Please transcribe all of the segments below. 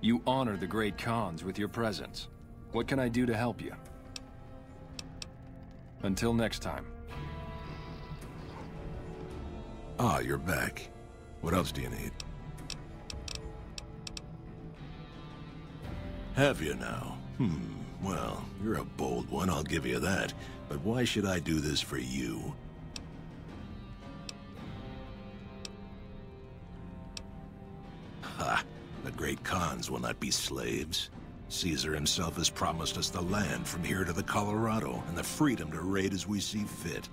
You honor the great Khans with your presence. What can I do to help you? Until next time. Ah, you're back. What else do you need? Have you now? Well, you're a bold one, I'll give you that. But why should I do this for you? Ha! The great Khans will not be slaves. Caesar himself has promised us the land from here to the Colorado, and the freedom to raid as we see fit.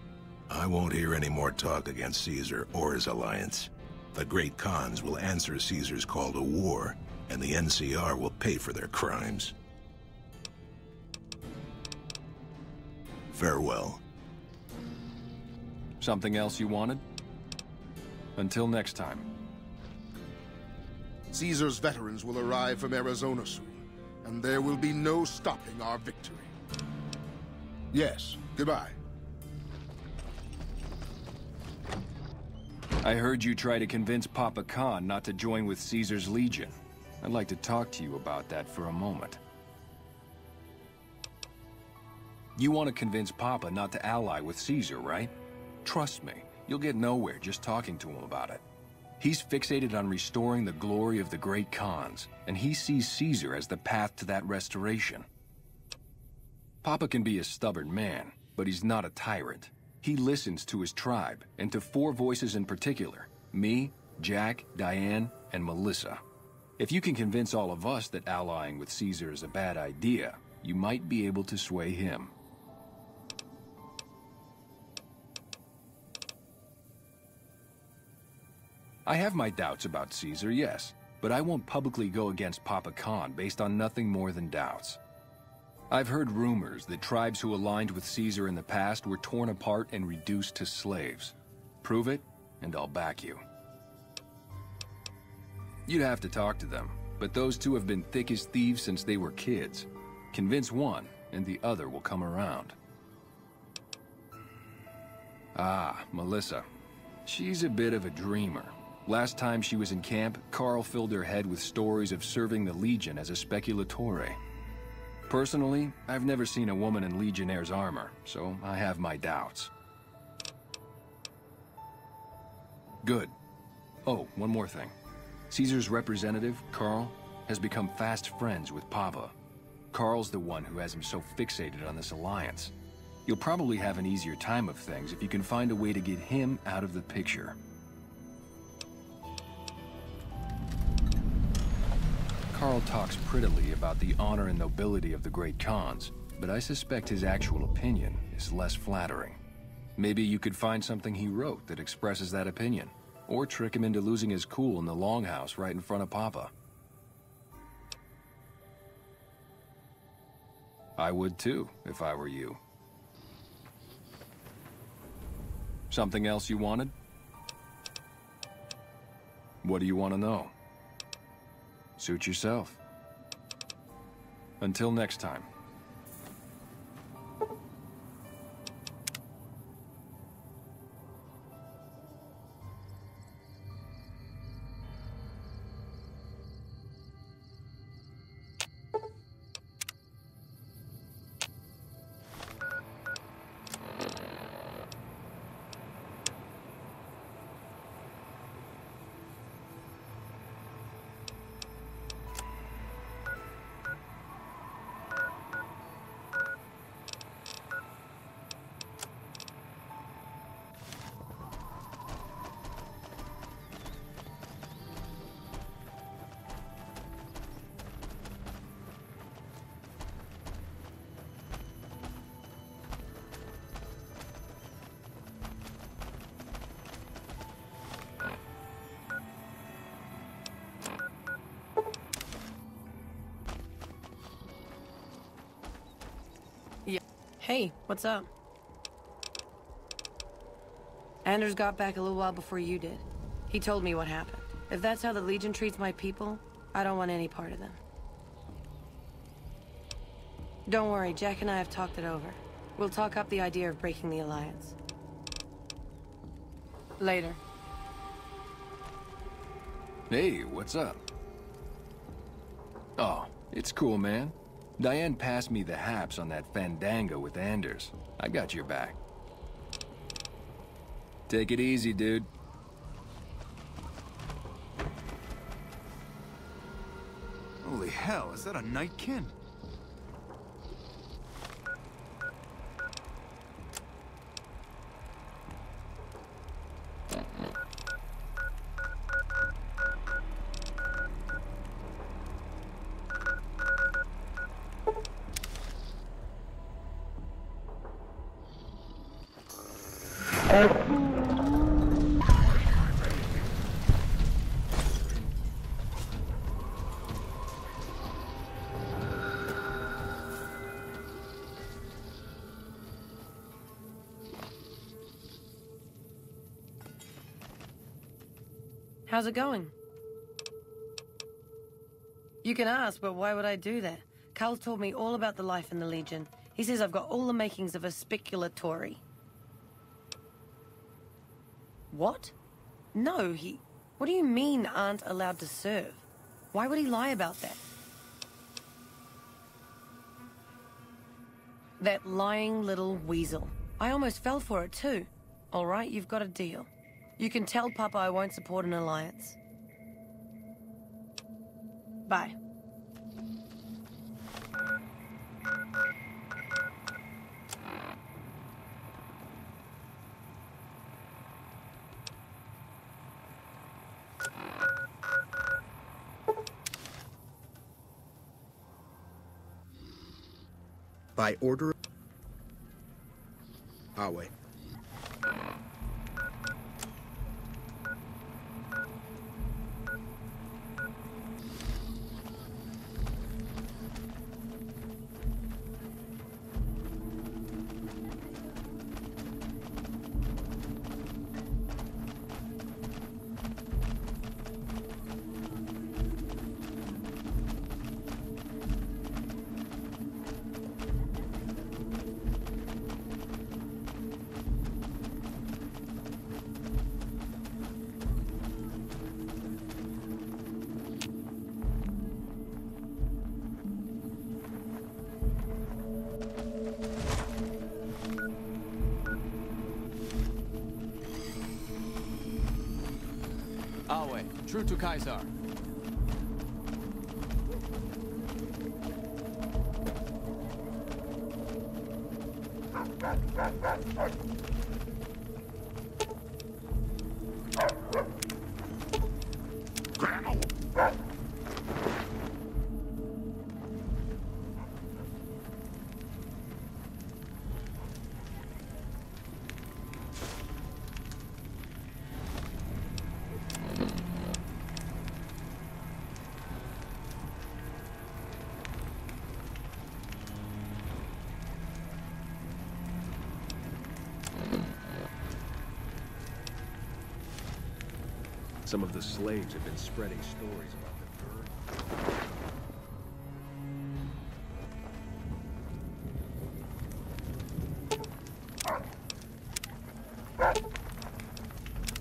I won't hear any more talk against Caesar or his alliance. The great Khans will answer Caesar's call to war, and the NCR will pay for their crimes. Farewell. Something else you wanted? Until next time. Caesar's veterans will arrive from Arizona soon, and there will be no stopping our victory. Yes, goodbye. I heard you try to convince Papa Khan not to join with Caesar's Legion. I'd like to talk to you about that for a moment. You want to convince Papa not to ally with Caesar, right? Trust me, you'll get nowhere just talking to him about it. He's fixated on restoring the glory of the great Khans, and he sees Caesar as the path to that restoration. Papa can be a stubborn man, but he's not a tyrant. He listens to his tribe, and to 4 voices in particular: me, Jack, Diane, and Melissa. If you can convince all of us that allying with Caesar is a bad idea, you might be able to sway him. I have my doubts about Caesar, yes, but I won't publicly go against Papa Khan based on nothing more than doubts. I've heard rumors that tribes who aligned with Caesar in the past were torn apart and reduced to slaves. Prove it, and I'll back you. You'd have to talk to them, but those two have been thick as thieves since they were kids. Convince one, and the other will come around. Ah, Melissa. She's a bit of a dreamer. Last time she was in camp, Carl filled her head with stories of serving the Legion as a speculatore. Personally, I've never seen a woman in Legionnaire's armor, so I have my doubts. Good. Oh, one more thing. Caesar's representative, Carl, has become fast friends with Papa. Carl's the one who has him so fixated on this alliance. You'll probably have an easier time of things if you can find a way to get him out of the picture. Carl talks prettily about the honor and nobility of the great Khans, but I suspect his actual opinion is less flattering. Maybe you could find something he wrote that expresses that opinion, or trick him into losing his cool in the longhouse right in front of Papa. I would too, if I were you. Something else you wanted? What do you want to know? Suit yourself. Until next time. Hey, what's up? Anders got back a little while before you did. He told me what happened. If that's how the Legion treats my people, I don't want any part of them. Don't worry, Jack and I have talked it over. We'll talk up the idea of breaking the Alliance. Later. Hey, what's up? Oh, it's cool, man. Diane passed me the haps on that fandango with Anders. I got your back. Take it easy, dude. Holy hell, is that a nightkin? How's it going? You can ask, but why would I do that? Carl's told me all about the life in the Legion. He says I've got all the makings of a speculatory. What? No, What do you mean aren't allowed to serve? Why would he lie about that? That lying little weasel. I almost fell for it too. All right, you've got a deal. You can tell Papa I won't support an alliance. Bye. By order... Awe. Awe, true to Kaiser. Some of the slaves have been spreading stories about the bird.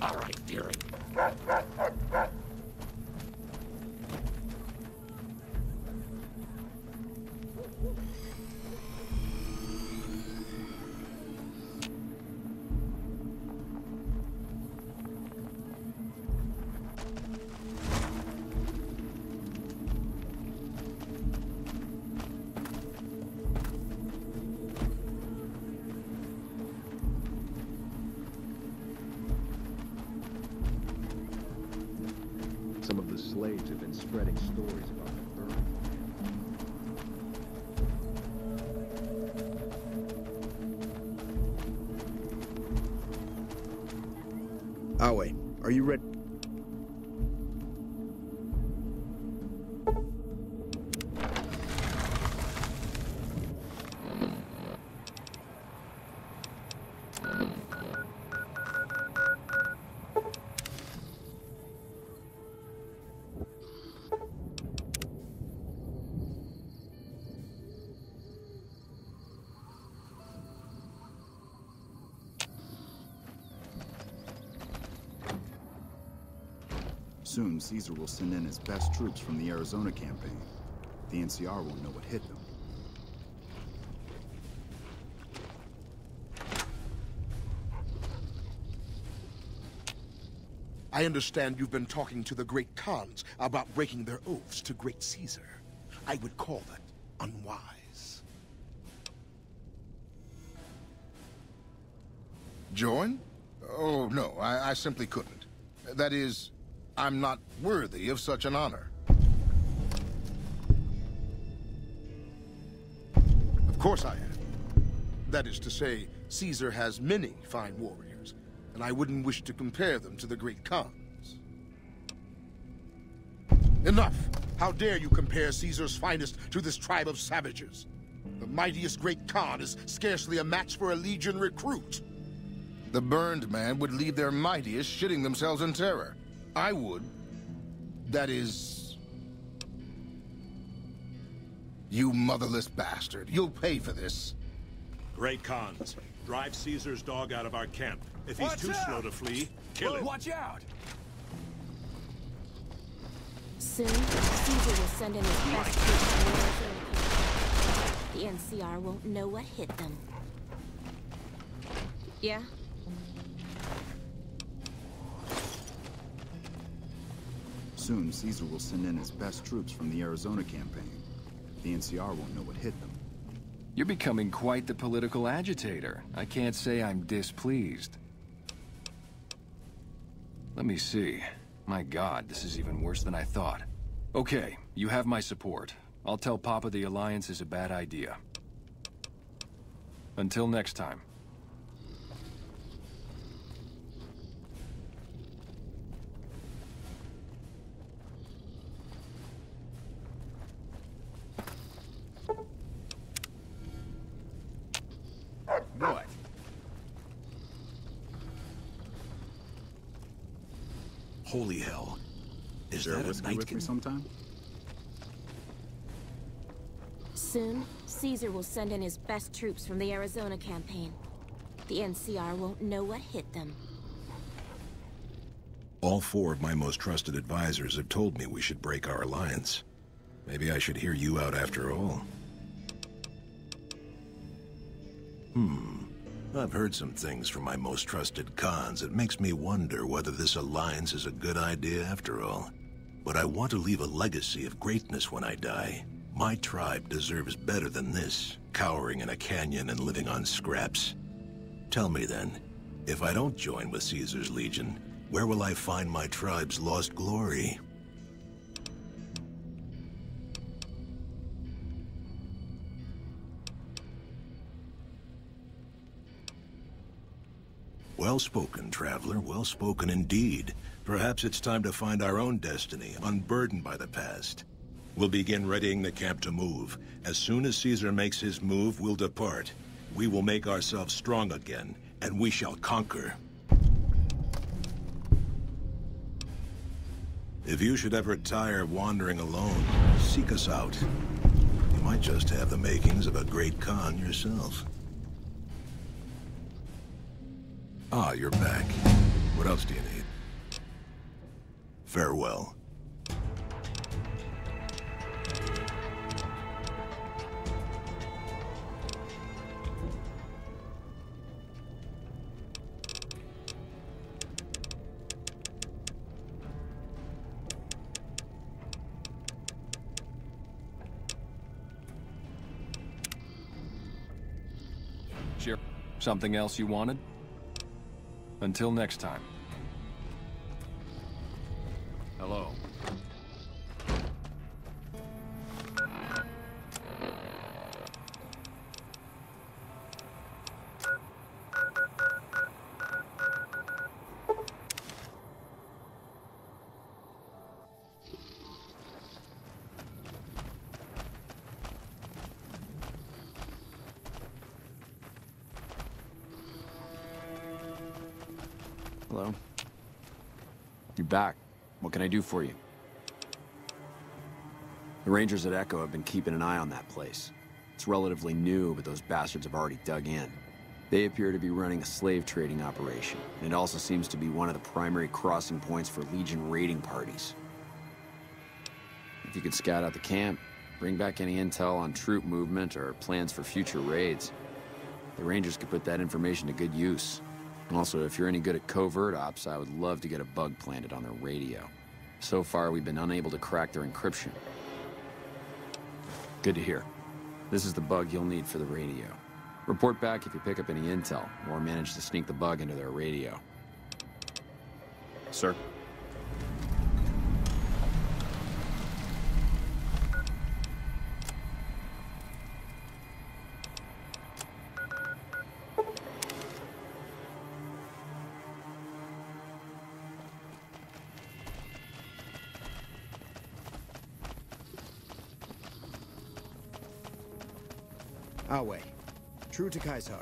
All right, dearie. Some of the slaves have been spreading stories about the bird. Awe, are you ready? Soon, Caesar will send in his best troops from the Arizona campaign. The NCR won't know what hit them. I understand you've been talking to the great Khans about breaking their oaths to Great Caesar. I would call that unwise. Join? Oh, no, I simply couldn't. That is, I'm not worthy of such an honor. Of course I am. That is to say, Caesar has many fine warriors, and I wouldn't wish to compare them to the great Khans. Enough! How dare you compare Caesar's finest to this tribe of savages? The mightiest great Khan is scarcely a match for a Legion recruit. The burned man would leave their mightiest shitting themselves in terror. I would. That is... You motherless bastard. You'll pay for this. Great Khans, drive Caesar's dog out of our camp. If he's too slow to flee, kill him. Watch out! Soon, Caesar will send in his best troops to Arizona. The NCR won't know what hit them. Yeah? Soon, Caesar will send in his best troops from the Arizona campaign. The NCR won't know what hit them. You're becoming quite the political agitator. I can't say I'm displeased. Let me see. My God, this is even worse than I thought. Okay, you have my support. I'll tell Papa the Alliance is a bad idea. Until next time. What? Holy hell. Is There that a with me nightkin? sometime? Soon, Caesar will send in his best troops from the Arizona campaign. The NCR won't know what hit them. All 4 of my most trusted advisors have told me we should break our alliance. Maybe I should hear you out after all. I've heard some things from my most trusted Khans. It makes me wonder whether this alliance is a good idea after all. But I want to leave a legacy of greatness when I die. My tribe deserves better than this, cowering in a canyon and living on scraps. Tell me then, if I don't join with Caesar's Legion, where will I find my tribe's lost glory? Well spoken, traveler. Well spoken indeed. Perhaps it's time to find our own destiny, unburdened by the past. We'll begin readying the camp to move. As soon as Caesar makes his move, we'll depart. We will make ourselves strong again, and we shall conquer. If you should ever tire wandering alone, seek us out. You might just have the makings of a great Khan yourself. Ah, you're back. What else do you need? Farewell. Sure. Something else you wanted? Until next time. Hello. Hello? You're back. What can I do for you? The Rangers at Echo have been keeping an eye on that place. It's relatively new, but those bastards have already dug in. They appear to be running a slave trading operation, and it also seems to be one of the primary crossing points for Legion raiding parties. If you could scout out the camp, Bring back any intel on troop movement or plans for future raids. The Rangers could put that information to good use. And also, if you're any good at covert ops, I would love to get a bug planted on their radio. So far, we've been unable to crack their encryption. Good to hear. This is the bug you'll need for the radio. Report back if you pick up any intel, or manage to sneak the bug into their radio. Sir? Awe. True to Kaisar.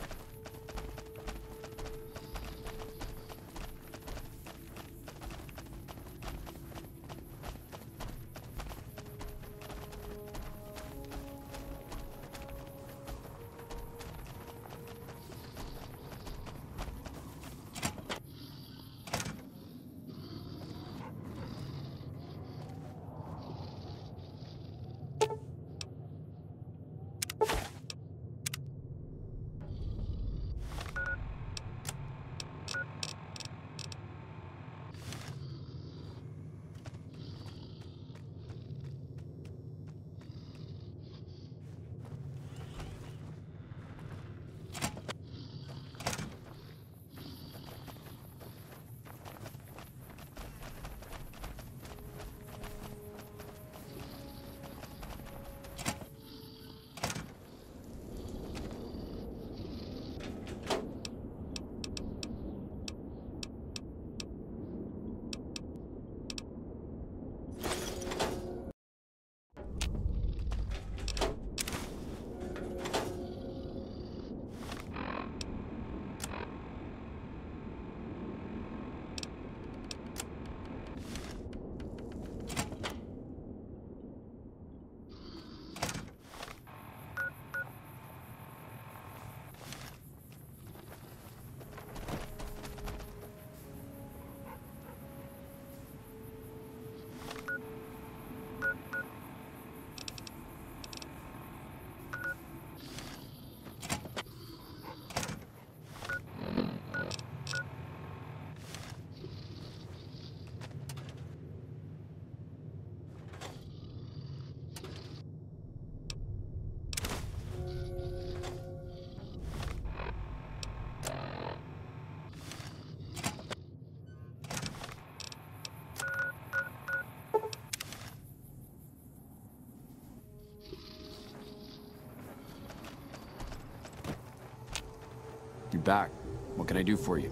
You're back. What can I do for you?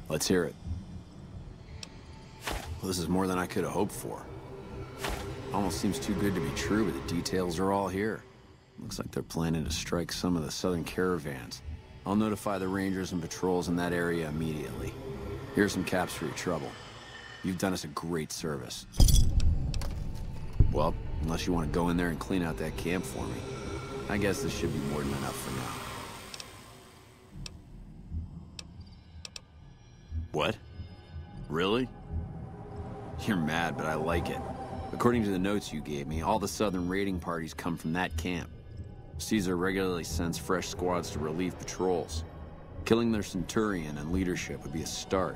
Let's hear it. Well, this is more than I could have hoped for. Almost seems too good to be true, but the details are all here. Looks like they're planning to strike some of the southern caravans. I'll notify the Rangers and patrols in that area immediately. Here's some caps for your trouble. You've done us a great service. Well, unless you want to go in there and clean out that camp for me. I guess this should be more than enough for now. What? Really? You're mad, but I like it. According to the notes you gave me, all the southern raiding parties come from that camp. Caesar regularly sends fresh squads to relieve patrols. Killing their centurion and leadership would be a start.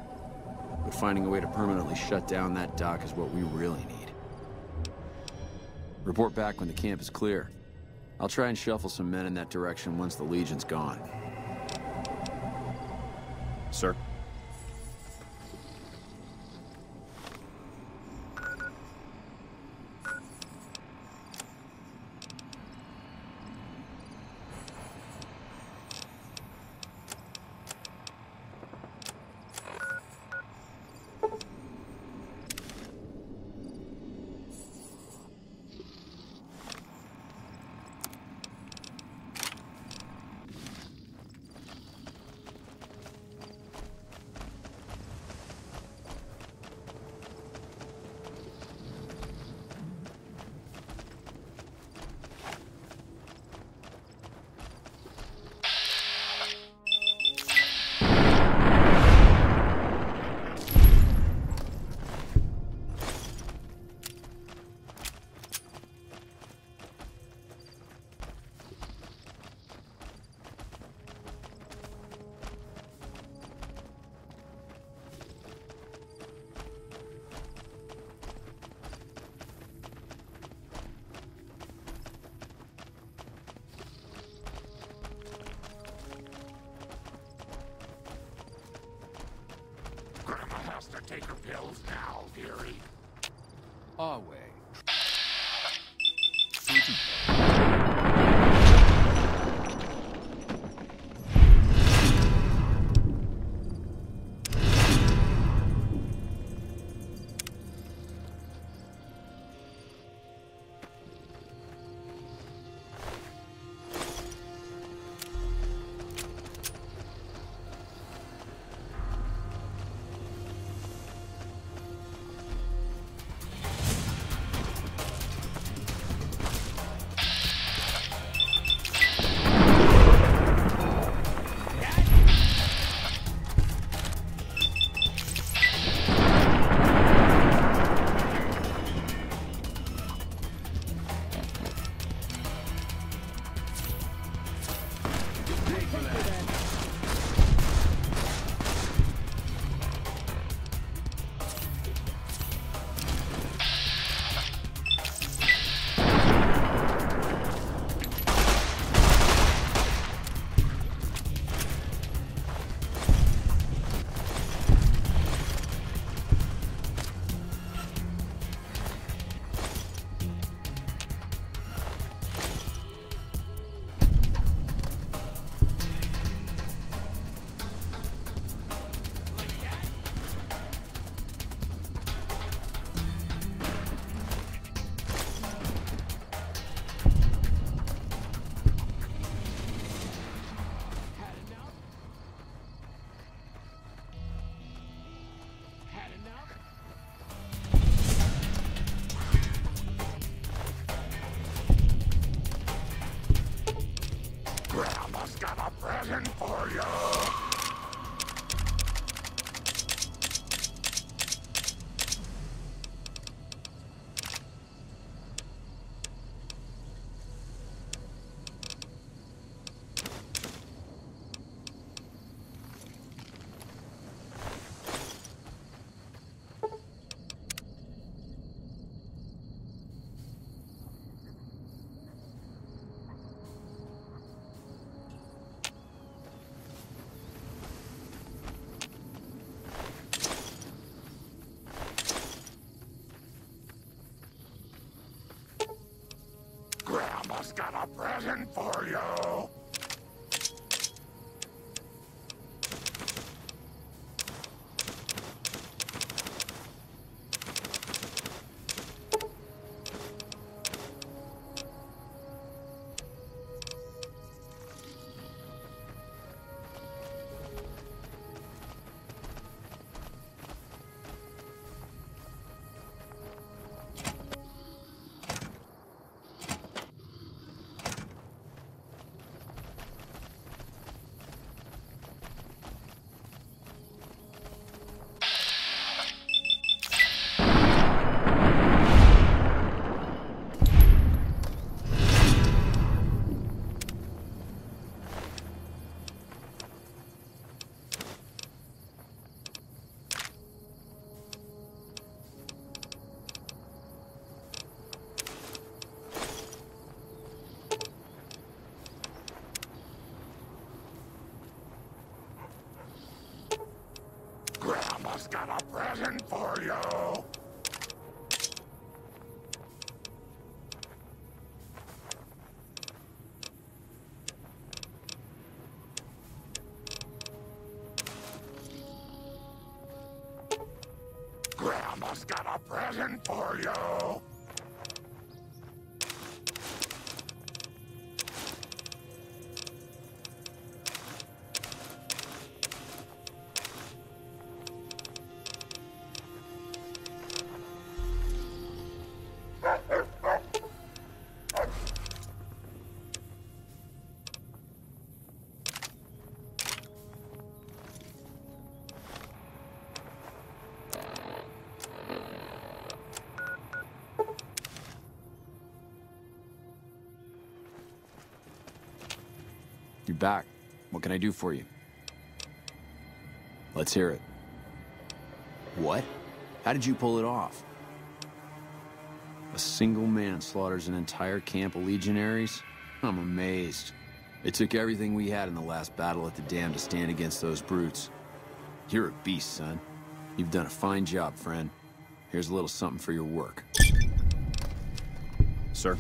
But finding a way to permanently shut down that dock is what we really need. Report back when the camp is clear. I'll try and shuffle some men in that direction once the Legion's gone. Sir? got a present for you! Grandma's got a present for you! Grandma's got a present for you! Grandma's got a present for you! You're back. What can I do for you? Let's hear it. What? How did you pull it off? A single man slaughters an entire camp of legionaries? I'm amazed. It took everything we had in the last battle at the dam to stand against those brutes. You're a beast, son. You've done a fine job, friend. Here's a little something for your work. Sir?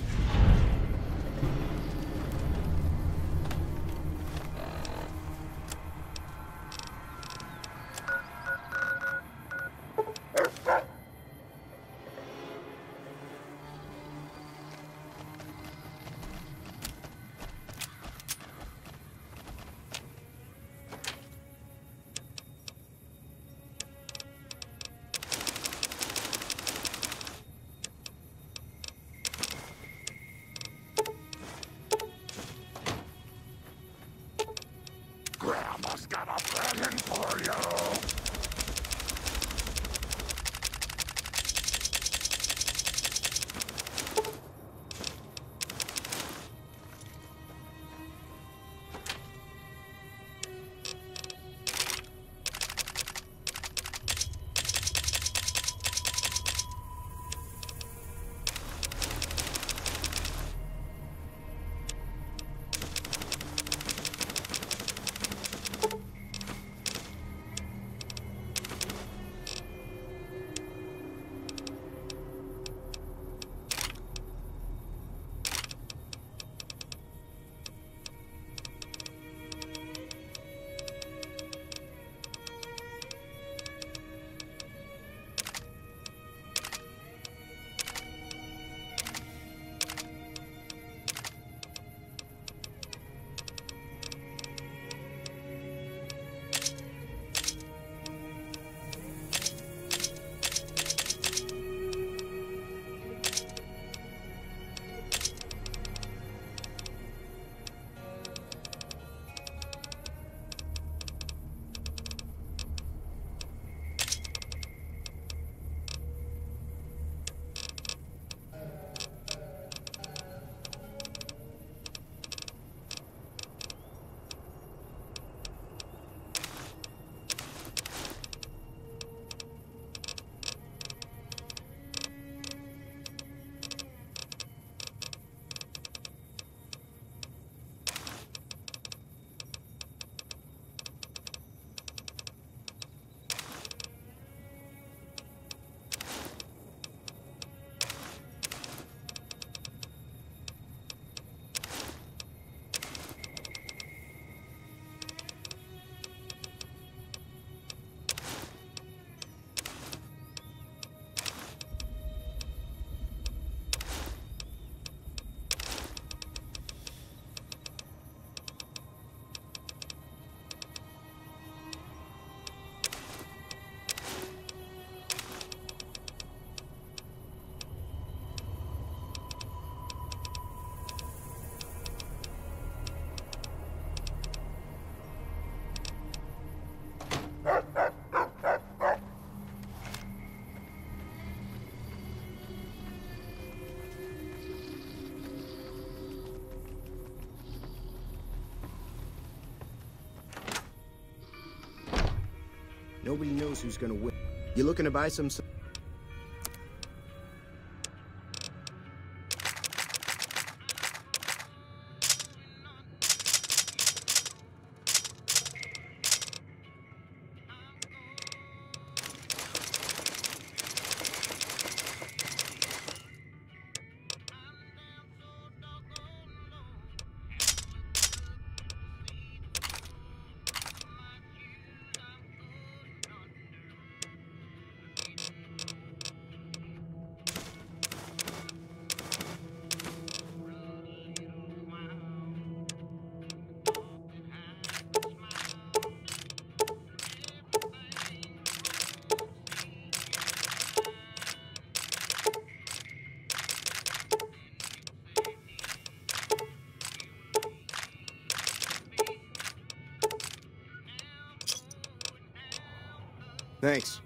Nobody knows who's gonna win. You looking to buy some... Thanks.